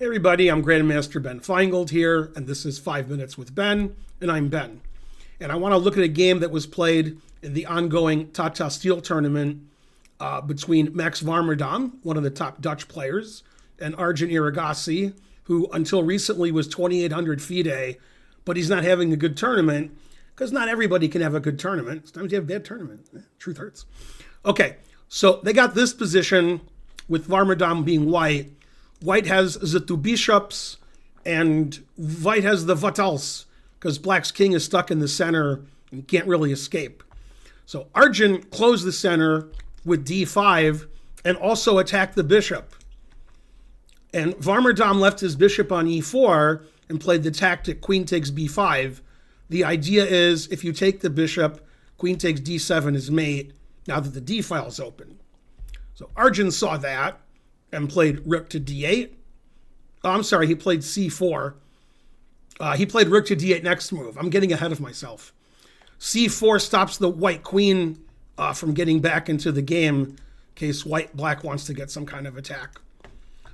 Hey everybody, I'm Grandmaster Ben Feingold here, and this is 5 Minutes with Ben, and I'm Ben. And I want to look at a game that was played in the ongoing Tata Steel tournament between Max Warmerdam, one of the top Dutch players, and Arjun Erigaisi, who until recently was 2,800 FIDE, but he's not having a good tournament, because not everybody can have a good tournament. Sometimes you have a bad tournament. Truth hurts. Okay, so they got this position with Warmerdam being white. White has the two bishops, and white has the vatals, because black's king is stuck in the center and can't really escape. So Arjun closed the center with d5 and also attacked the bishop. And Warmerdam left his bishop on e4 and played the tactic queen takes b5. The idea is if you take the bishop, queen takes d7 is mate, now that the d file is open. So Arjun saw that and played rook to d8. Oh, I'm sorry, he played c4. He played rook to d8 next move. I'm getting ahead of myself. c4 stops the white queen from getting back into the game in case black wants to get some kind of attack.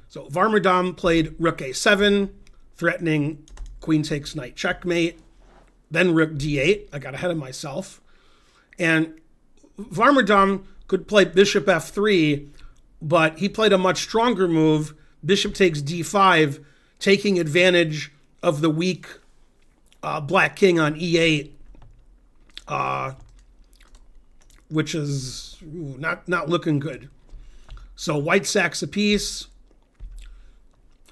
So Warmerdam played rook a7, threatening queen takes knight checkmate, then rook d8. I got ahead of myself. And Warmerdam could play bishop f3, but he played a much stronger move, bishop takes d5, taking advantage of the weak black king on e8, which is not looking good. So white sacks a piece.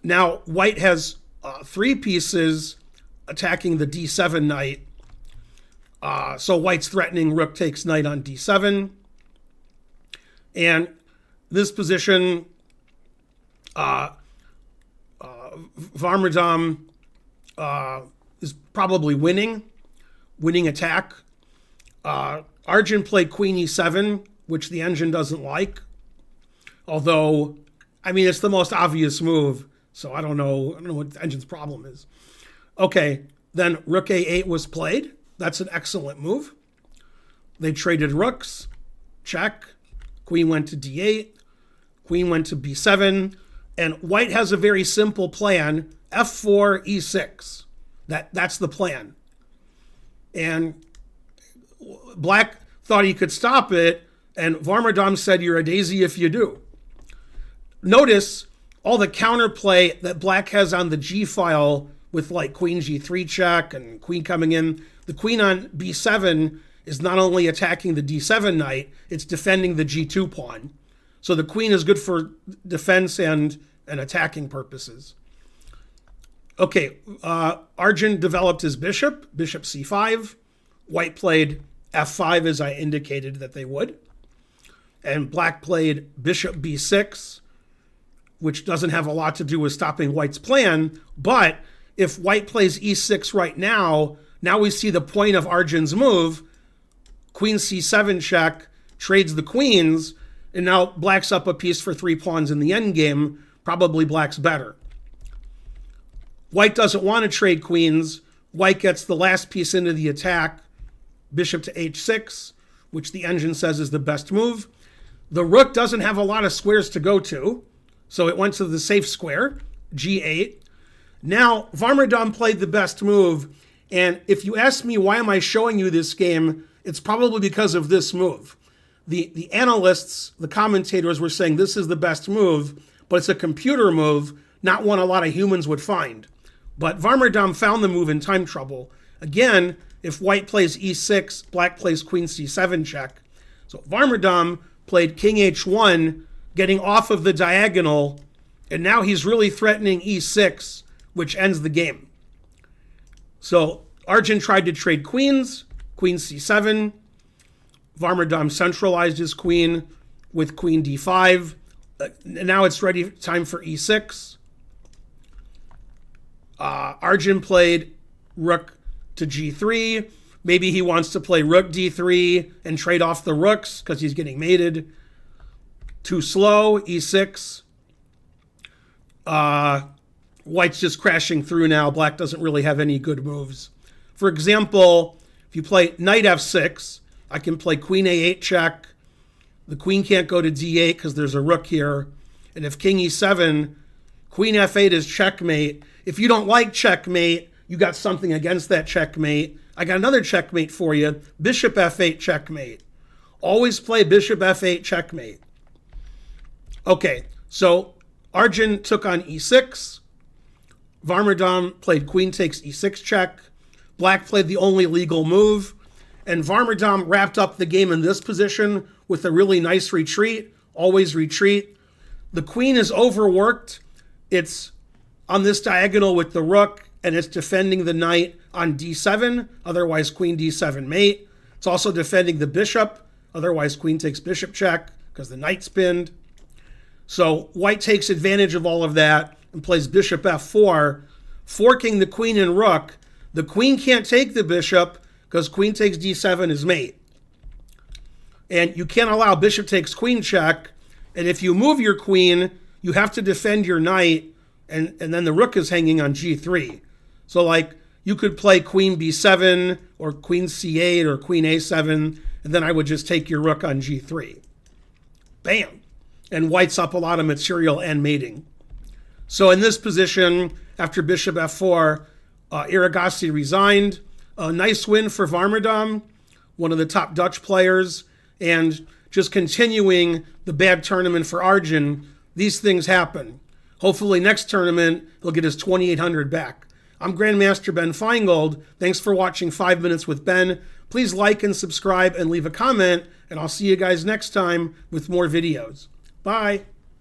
Now white has 3 pieces attacking the d7 knight. So white's threatening rook takes knight on d7. And this position, Warmerdam is probably winning attack. Arjun played queen e7, which the engine doesn't like. Although, I mean, it's the most obvious move, so I don't know what the engine's problem is. Okay, then rook a8 was played. That's an excellent move. They traded rooks, check. Queen went to d8. Queen went to b7, and white has a very simple plan, f4, e6. That's the plan. And black thought he could stop it, and Warmerdam said, "You're a daisy if you do." Notice all the counterplay that black has on the g file with like queen g3 check and queen coming in. The queen on b7 is not only attacking the d7 knight, it's defending the g2 pawn. So the queen is good for defense and attacking purposes. Okay, Arjun developed his bishop c5. White played f5 as I indicated that they would. And black played bishop b6, which doesn't have a lot to do with stopping white's plan. But if white plays e6 right now we see the point of Arjun's move. Queen c7 check, trades the queens, and now black's up a piece for 3 pawns in the endgame. Probably black's better. White doesn't want to trade queens. White gets the last piece into the attack, bishop to h6, which the engine says is the best move. The rook doesn't have a lot of squares to go to, so it went to the safe square, g8. Now, Warmerdam played the best move, and if you ask me why am I showing you this game, it's probably because of this move. The analysts, the commentators were saying this is the best move, but it's a computer move, not one a lot of humans would find. But Warmerdam found the move in time trouble. Again, if white plays e6, black plays queen c7 check. So Warmerdam played king h1, getting off of the diagonal, and now he's really threatening e6, which ends the game. So Arjun tried to trade queens, queen c7. Warmerdam centralized his queen with queen d5. Now it's ready, time for e6. Arjun played rook to g3. Maybe he wants to play rook d3 and trade off the rooks because he's getting mated. Too slow, e6. White's just crashing through now. Black doesn't really have any good moves. For example, if you play knight f6, I can play queen a8 check. The queen can't go to d8 because there's a rook here. And if king e7, Queen f8 is checkmate. If you don't like checkmate, you got something against that checkmate. I got another checkmate for you. Bishop f8 checkmate. Always play bishop f8 checkmate. Okay, so Arjun took on e6. Warmerdam played queen takes e6 check. Black played the only legal move. And Warmerdam wrapped up the game in this position with a really nice retreat. Always retreat. The queen is overworked. It's on this diagonal with the rook, and it's defending the knight on d7, otherwise queen d7 mate. It's also defending the bishop, otherwise queen takes bishop check because the knight's pinned. So white takes advantage of all of that and plays bishop f4, forking the queen and rook. The queen can't take the bishop because queen takes d7 is mate. And you can't allow bishop takes queen check. And if you move your queen, you have to defend your knight, and then the rook is hanging on g3. So like you could play queen b7 or queen c8 or queen a7, and then I would just take your rook on g3. Bam. And white's up a lot of material and mating. So in this position, after bishop f4, Erigaisi resigned. A nice win for Warmerdam, one of the top Dutch players, and just continuing the bad tournament for Arjun. These things happen. Hopefully next tournament, he'll get his 2,800 back. I'm Grandmaster Ben Feingold. Thanks for watching 5 Minutes with Ben. Please like and subscribe and leave a comment, and I'll see you guys next time with more videos. Bye.